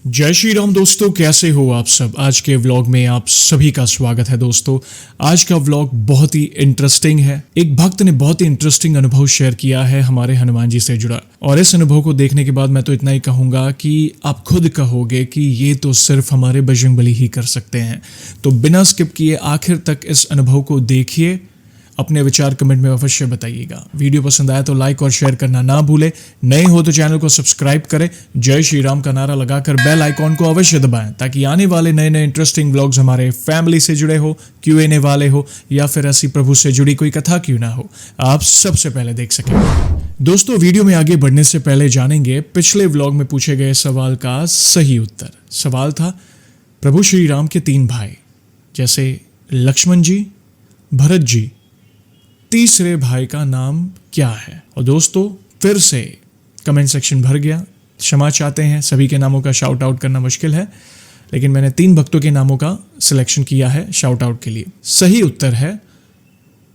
जय श्री राम दोस्तों, कैसे हो आप सब। आज के व्लॉग में आप सभी का स्वागत है। दोस्तों आज का व्लॉग बहुत ही इंटरेस्टिंग है। एक भक्त ने बहुत ही इंटरेस्टिंग अनुभव शेयर किया है हमारे हनुमान जी से जुड़ा, और इस अनुभव को देखने के बाद मैं तो इतना ही कहूंगा कि आप खुद कहोगे कि ये तो सिर्फ हमारे बजरंगबली ही कर सकते हैं। तो बिना स्किप किए आखिर तक इस अनुभव को देखिए, अपने विचार कमेंट में अवश्य बताइएगा। वीडियो पसंद आया तो लाइक और शेयर करना ना भूले। नए हो तो चैनल को सब्सक्राइब करें, जय श्री राम का नारा लगाकर बेल आइकॉन को अवश्य दबाएं, ताकि आने वाले नए नए इंटरेस्टिंग व्लॉग्स हमारे फैमिली से जुड़े हो, Q&A वाले हो, या फिर ऐसी प्रभु से जुड़ी कोई कथा क्यों ना हो, आप सबसे पहले देख सकें। दोस्तों वीडियो में आगे बढ़ने से पहले जानेंगे पिछले व्लॉग में पूछे गए सवाल का सही उत्तर। सवाल था प्रभु श्री राम के 3 भाई, जैसे लक्ष्मण जी, भरत जी, तीसरे भाई का नाम क्या है। और दोस्तों फिर से कमेंट सेक्शन भर गया, क्षमा चाहते हैं। सभी के नामों का शाउट आउट करना मुश्किल है, लेकिन मैंने 3 भक्तों के नामों का सिलेक्शन किया है शाउट आउट के लिए। सही उत्तर है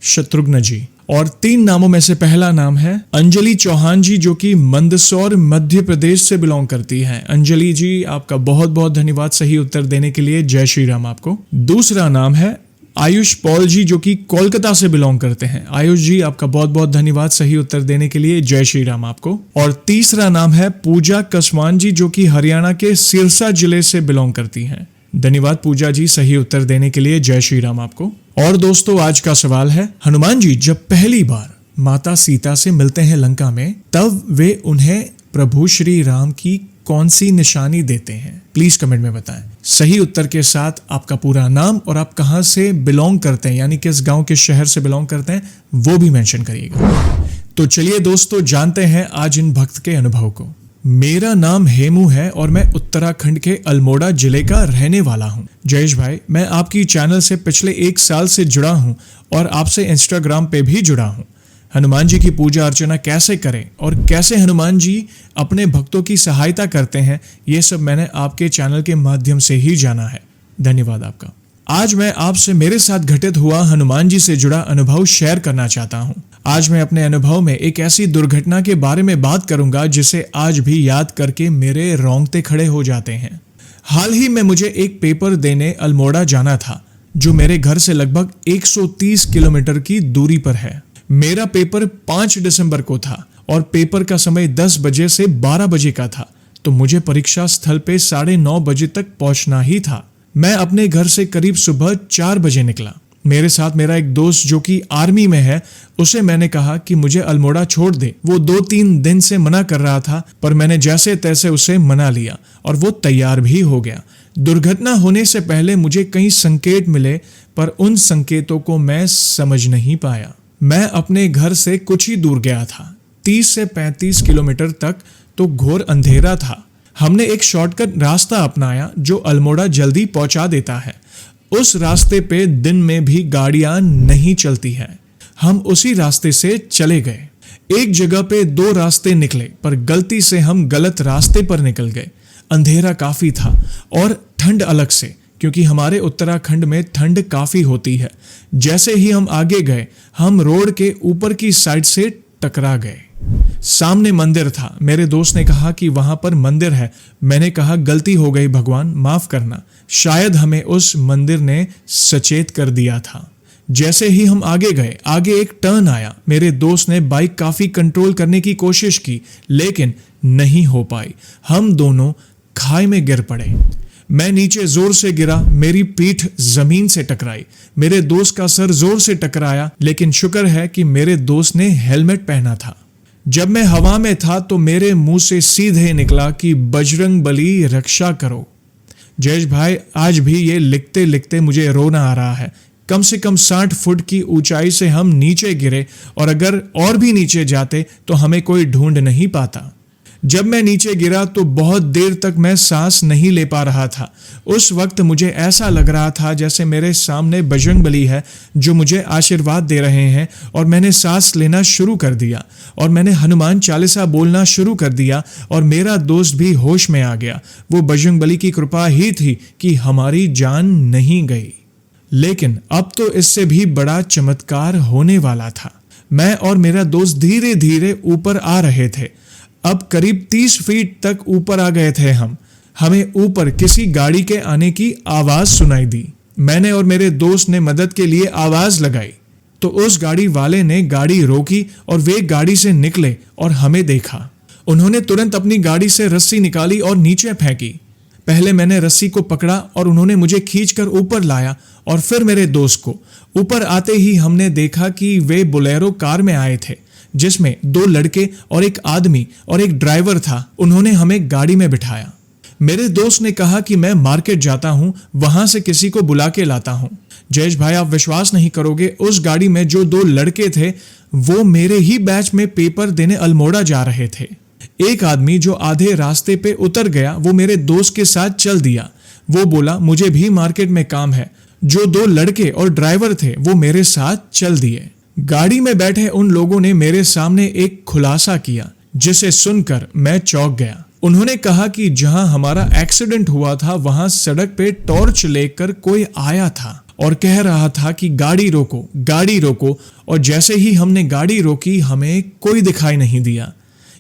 शत्रुघ्न जी। और 3 नामों में से पहला नाम है अंजलि चौहान जी, जो कि मंदसौर मध्य प्रदेश से बिलोंग करती हैं। अंजलि जी आपका बहुत बहुत धन्यवाद सही उत्तर देने के लिए, जय श्री राम आपको। दूसरा नाम है आयुष पॉल जी, जो कि कोलकाता से बिलोंग करते हैं। आयुष जी आपका बहुत बहुत धन्यवाद सही उत्तर देने के लिए, जय श्री राम आपको। और तीसरा नाम है पूजा कसवान जी, जो कि हरियाणा के सिरसा जिले से बिलोंग करती हैं। धन्यवाद पूजा जी सही उत्तर देने के लिए, जय श्री राम आपको। और दोस्तों आज का सवाल है, हनुमान जी जब पहली बार माता सीता से मिलते हैं लंका में, तब वे उन्हें प्रभु श्री राम की कौन सी निशानी देते हैं। प्लीज कमेंट में बताएं। सही उत्तर के साथ आपका पूरा नाम और आप कहां से बिलोंग करते हैं, यानी किस गांव के शहर से बिलोंग करते हैं, वो भी मेंशन करिएगा। तो चलिए दोस्तों जानते हैं आज इन भक्त के अनुभव को। मेरा नाम हेमू है और मैं उत्तराखंड के अल्मोड़ा जिले का रहने वाला हूं। जयेश भाई, मैं आपकी चैनल से पिछले 1 साल से जुड़ा हूं और आपसे इंस्टाग्राम पे भी जुड़ा हूं। हनुमान जी की पूजा अर्चना कैसे करें और कैसे हनुमान जी अपने भक्तों की सहायता करते हैं, ये सब मैंने आपके चैनल के माध्यम से ही जाना है। धन्यवाद आपका। आज मैं आपसे मेरे साथ घटित हुआ हनुमान जी से जुड़ा अनुभव शेयर करना चाहता हूं। आज मैं अपने अनुभव में एक ऐसी दुर्घटना के बारे में बात करूंगा जिसे आज भी याद करके मेरे रोंगटे खड़े हो जाते हैं। हाल ही में मुझे एक पेपर देने अल्मोड़ा जाना था, जो मेरे घर से लगभग 130 किलोमीटर की दूरी पर है। मेरा पेपर 5 दिसंबर को था और पेपर का समय 10 बजे से 12 बजे का था, तो मुझे परीक्षा स्थल पे 9:30 बजे तक पहुंचना ही था। मैं अपने घर से करीब सुबह 4 बजे निकला। मेरे साथ मेरा एक दोस्त जो कि आर्मी में है, उसे मैंने कहा कि मुझे अल्मोड़ा छोड़ दे। वो 2-3 दिन से मना कर रहा था, पर मैंने जैसे तैसे उसे मना लिया और वो तैयार भी हो गया। दुर्घटना होने से पहले मुझे कई संकेत मिले, पर उन संकेतों को मैं समझ नहीं पाया। मैं अपने घर से कुछ ही दूर गया था, 30 से 35 किलोमीटर तक, तो घोर अंधेरा था। हमने एक शॉर्टकट रास्ता अपनाया जो अल्मोड़ा जल्दी पहुंचा देता है। उस रास्ते पे दिन में भी गाड़ियां नहीं चलती है। हम उसी रास्ते से चले गए। एक जगह पे 2 रास्ते निकले, पर गलती से हम गलत रास्ते पर निकल गए। अंधेरा काफी था और ठंड अलग से, क्योंकि हमारे उत्तराखंड में ठंड काफी होती है। जैसे ही हम आगे गए, हम रोड के ऊपर की साइड से टकरा गए। सामने मंदिर था। मेरे दोस्त ने कहा कि वहां पर मंदिर है। मैंने कहा गलती हो गई भगवान, माफ करना। शायद हमें उस मंदिर ने सचेत कर दिया था। जैसे ही हम आगे गए, आगे एक टर्न आया। मेरे दोस्त ने बाइक काफी कंट्रोल करने की कोशिश की, लेकिन नहीं हो पाई। हम दोनों खाई में गिर पड़े। मैं नीचे जोर से गिरा, मेरी पीठ जमीन से टकराई। मेरे दोस्त का सर जोर से टकराया, लेकिन शुक्र है कि मेरे दोस्त ने हेलमेट पहना था। जब मैं हवा में था तो मेरे मुंह से सीधे निकला कि बजरंग बली रक्षा करो। जयेश भाई, आज भी ये लिखते लिखते मुझे रोना आ रहा है। कम से कम 60 फुट की ऊंचाई से हम नीचे गिरे, और अगर और भी नीचे जाते तो हमें कोई ढूंढ नहीं पाता। जब मैं नीचे गिरा तो बहुत देर तक मैं सांस नहीं ले पा रहा था। उस वक्त मुझे ऐसा लग रहा था जैसे मेरे सामने बजरंगबली है जो मुझे आशीर्वाद दे रहे हैं, और मैंने सांस लेना शुरू कर दिया और मैंने हनुमान चालीसा बोलना शुरू कर दिया, और मेरा दोस्त भी होश में आ गया। वो बजरंगबली की कृपा ही थी कि हमारी जान नहीं गई। लेकिन अब तो इससे भी बड़ा चमत्कार होने वाला था। मैं और मेरा दोस्त धीरे धीरे ऊपर आ रहे थे। अब करीब 30 फीट तक ऊपर आ गए थे हम। हमें ऊपर किसी गाड़ी के आने की आवाज सुनाई दी। मैंने और मेरे दोस्त ने मदद के लिए आवाज लगाई तो उस गाड़ी वाले ने गाड़ी रोकी और वे गाड़ी से निकले और हमें देखा। उन्होंने तुरंत अपनी गाड़ी से रस्सी निकाली और नीचे फेंकी। पहले मैंने रस्सी को पकड़ा और उन्होंने मुझे खींचकर ऊपर लाया और फिर मेरे दोस्त को। ऊपर आते ही हमने देखा कि वे बोलेरो कार में आए थे जिसमें 2 लड़के और एक आदमी और एक ड्राइवर था। उन्होंने हमें गाड़ी में बिठाया। मेरे दोस्त ने कहा कि मैं मार्केट जाता हूं, वहां से किसी को बुला के लाता हूं। जयेश भाई, आप विश्वास नहीं करोगे, उस गाड़ी में जो 2 लड़के थे वो मेरे ही बैच में पेपर देने अल्मोड़ा जा रहे थे। एक आदमी जो आधे रास्ते पे उतर गया वो मेरे दोस्त के साथ चल दिया। वो बोला मुझे भी मार्केट में काम है। जो 2 लड़के और ड्राइवर थे वो मेरे साथ चल दिए। गाड़ी में बैठे उन लोगों ने मेरे सामने एक खुलासा किया जिसे सुनकर मैं चौंक गया। उन्होंने कहा कि जहां हमारा एक्सीडेंट हुआ था वहां सड़क पे टॉर्च लेकर कोई आया था और कह रहा था कि गाड़ी रोको, गाड़ी रोको। और जैसे ही हमने गाड़ी रोकी हमें कोई दिखाई नहीं दिया।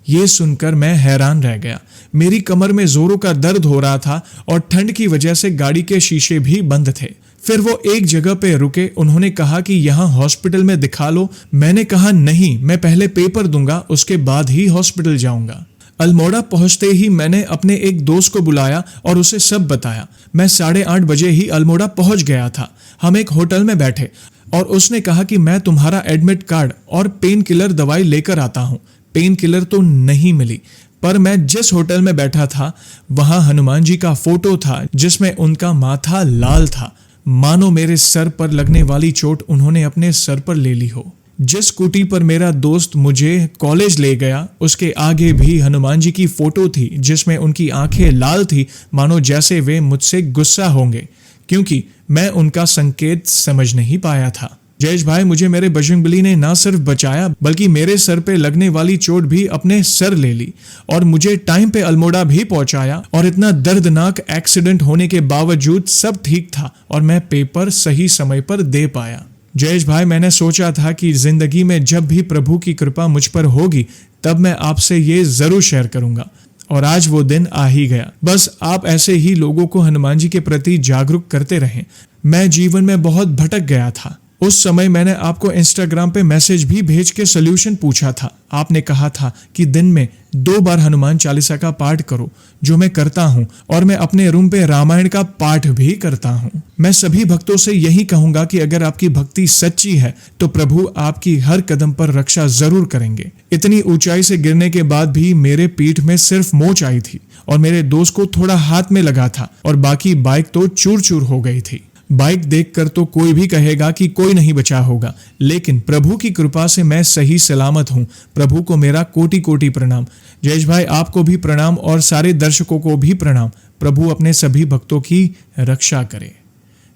ये सुनकर मैं हैरान रह गया। मेरी कमर में जोरों का दर्द हो रहा था और ठंड की वजह से गाड़ी के शीशे भी बंद थे। फिर वो एक जगह पे रुके। उन्होंने कहा कि यहाँ हॉस्पिटल में दिखा लो। मैंने कहा नहीं, मैं पहले पेपर दूंगा, उसके बाद ही हॉस्पिटल जाऊंगा। अल्मोड़ा पहुंचते ही मैंने अपने एक दोस्त को बुलाया और उसे सब बताया। मैं 8:30 बजे ही अल्मोड़ा पहुंच गया था। हम एक होटल में बैठे और उसने कहा कि मैं तुम्हारा एडमिट कार्ड और पेन किलर दवाई लेकर आता हूं। पेन किलर तो नहीं मिली, पर मैं जिस होटल में बैठा था वहां हनुमान जी का फोटो था जिसमें उनका माथा लाल था, मानो मेरे सर पर लगने वाली चोट उन्होंने अपने सर पर ले ली हो। जिस स्कूटी पर मेरा दोस्त मुझे कॉलेज ले गया उसके आगे भी हनुमान जी की फोटो थी जिसमें उनकी आंखें लाल थी, मानो जैसे वे मुझसे गुस्सा होंगे, क्योंकि मैं उनका संकेत समझ नहीं पाया था। जयेश भाई, मुझे मेरे बजरंगबली ने ना सिर्फ बचाया बल्कि मेरे सर पे लगने वाली चोट भी अपने सर ले ली और मुझे टाइम पे अल्मोड़ा भी पहुंचाया। और इतना दर्दनाक एक्सीडेंट होने के बावजूद सब ठीक था और मैं पेपर सही समय पर दे पाया। जयेश भाई, मैंने सोचा था कि जिंदगी में जब भी प्रभु की कृपा मुझ पर होगी तब मैं आपसे ये जरूर शेयर करूंगा, और आज वो दिन आ ही गया। बस आप ऐसे ही लोगों को हनुमान जी के प्रति जागरूक करते रहें। मैं जीवन में बहुत भटक गया था। उस समय मैंने आपको इंस्टाग्राम पे मैसेज भी भेज के सोल्यूशन पूछा था। आपने कहा था कि दिन में 2 बार हनुमान चालीसा का पाठ करो, जो मैं करता हूँ, और मैं अपने रूम पे रामायण का पाठ भी करता हूँ। मैं सभी भक्तों से यही कहूंगा कि अगर आपकी भक्ति सच्ची है तो प्रभु आपकी हर कदम पर रक्षा जरूर करेंगे। इतनी ऊंचाई से गिरने के बाद भी मेरे पीठ में सिर्फ मोच आई थी और मेरे दोस्त को थोड़ा हाथ में लगा था और बाकी बाइक तो चूर चूर हो गई थी। बाइक देखकर तो कोई भी कहेगा कि कोई नहीं बचा होगा, लेकिन प्रभु की कृपा से मैं सही सलामत हूं। प्रभु को मेरा कोटि कोटि प्रणाम। जयेश भाई, आपको भी प्रणाम और सारे दर्शकों को भी प्रणाम। प्रभु अपने सभी भक्तों की रक्षा करे।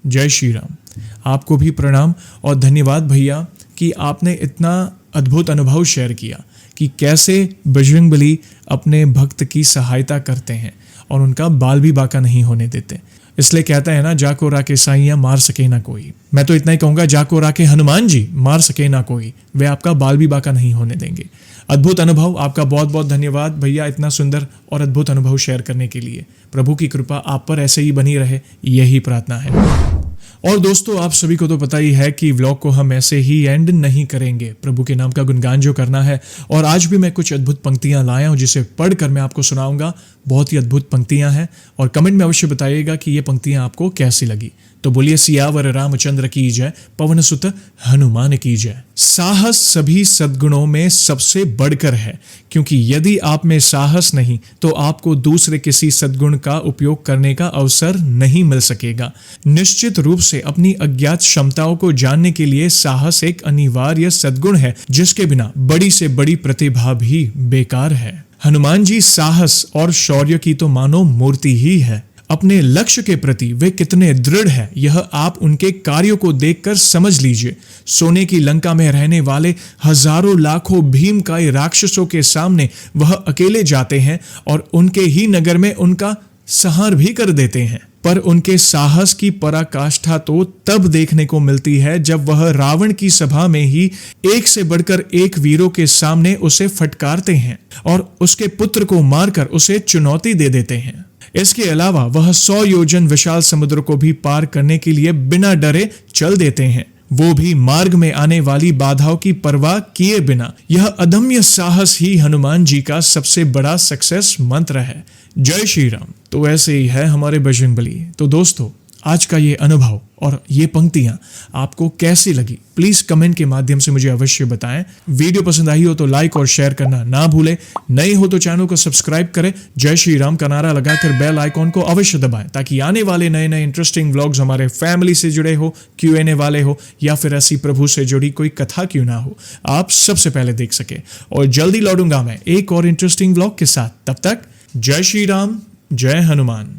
जय श्री राम। आपको भी प्रणाम और धन्यवाद भैया कि आपने इतना अद्भुत अनुभव शेयर किया कि कैसे बजरंगबली अपने भक्त की सहायता करते हैं और उनका बाल भी बाका नहीं होने देते। इसलिए कहता है ना, जाको राके साईया मार सके ना कोई। मैं तो इतना ही कहूंगा, जाको राके हनुमान जी मार सके ना कोई। वे आपका बाल भी बाका नहीं होने देंगे। अद्भुत अनुभव। आपका बहुत बहुत धन्यवाद भैया, इतना सुंदर और अद्भुत अनुभव शेयर करने के लिए। प्रभु की कृपा आप पर ऐसे ही बनी रहे, यही प्रार्थना है। और दोस्तों, आप सभी को तो पता ही है कि व्लॉग को हम ऐसे ही एंड नहीं करेंगे। प्रभु के नाम का गुणगान जो करना है, और आज भी मैं कुछ अद्भुत पंक्तियां लाया हूं जिसे पढ़कर मैं आपको सुनाऊंगा। बहुत ही अद्भुत पंक्तियां हैं और कमेंट में अवश्य बताइएगा कि ये पंक्तियां आपको कैसी लगी। तो बोलिए सियावर रामचंद्र की जय, पवन सुत हनुमान की जय। साहस सभी सद्गुणों में सबसे बढ़कर है, क्योंकि यदि आप में साहस नहीं तो आपको दूसरे किसी सद्गुण का उपयोग करने का अवसर नहीं मिल सकेगा। निश्चित रूप से अपनी अज्ञात क्षमताओं को जानने के लिए साहस एक अनिवार्य सद्गुण है, जिसके बिना बड़ी से बड़ी प्रतिभा भी बेकार है। हनुमान जी साहस और शौर्य की तो मानो मूर्ति ही है। अपने लक्ष्य के प्रति वे कितने दृढ़ हैं, यह आप उनके कार्यों को देखकर समझ लीजिए। सोने की लंका में रहने वाले हजारों लाखों भीमकाय राक्षसों के सामने वह अकेले जाते हैं और उनके ही नगर में उनका संहार भी कर देते हैं। पर उनके साहस की पराकाष्ठा तो तब देखने को मिलती है जब वह रावण की सभा में ही एक से बढ़कर एक वीरों के सामने उसे फटकारते हैं और उसके पुत्र को मारकर उसे चुनौती दे देते हैं। इसके अलावा वह 100 योजन विशाल समुद्र को भी पार करने के लिए बिना डरे चल देते हैं, वो भी मार्ग में आने वाली बाधाओं की परवाह किए बिना। यह अदम्य साहस ही हनुमान जी का सबसे बड़ा सक्सेस मंत्र है। जय श्री राम। तो ऐसे ही है हमारे बजरंगबली। तो दोस्तों, आज का ये अनुभव और ये पंक्तियां आपको कैसी लगी, प्लीज कमेंट के माध्यम से मुझे अवश्य बताएं। वीडियो पसंद आई हो तो लाइक और शेयर करना ना भूलें। नए हो तो चैनल को सब्सक्राइब करें। जय श्री राम का नारा लगाकर बेल आइकॉन को अवश्य दबाएं, ताकि आने वाले नए नए इंटरेस्टिंग व्लॉग्स हमारे फैमिली से जुड़े हो, Q&A वाले हो, या फिर ऐसी प्रभु से जुड़ी कोई कथा क्यों ना हो, आप सबसे पहले देख सके। और जल्दी लौटूंगा मैं एक और इंटरेस्टिंग व्लॉग के साथ। तब तक जय श्री राम, जय हनुमान।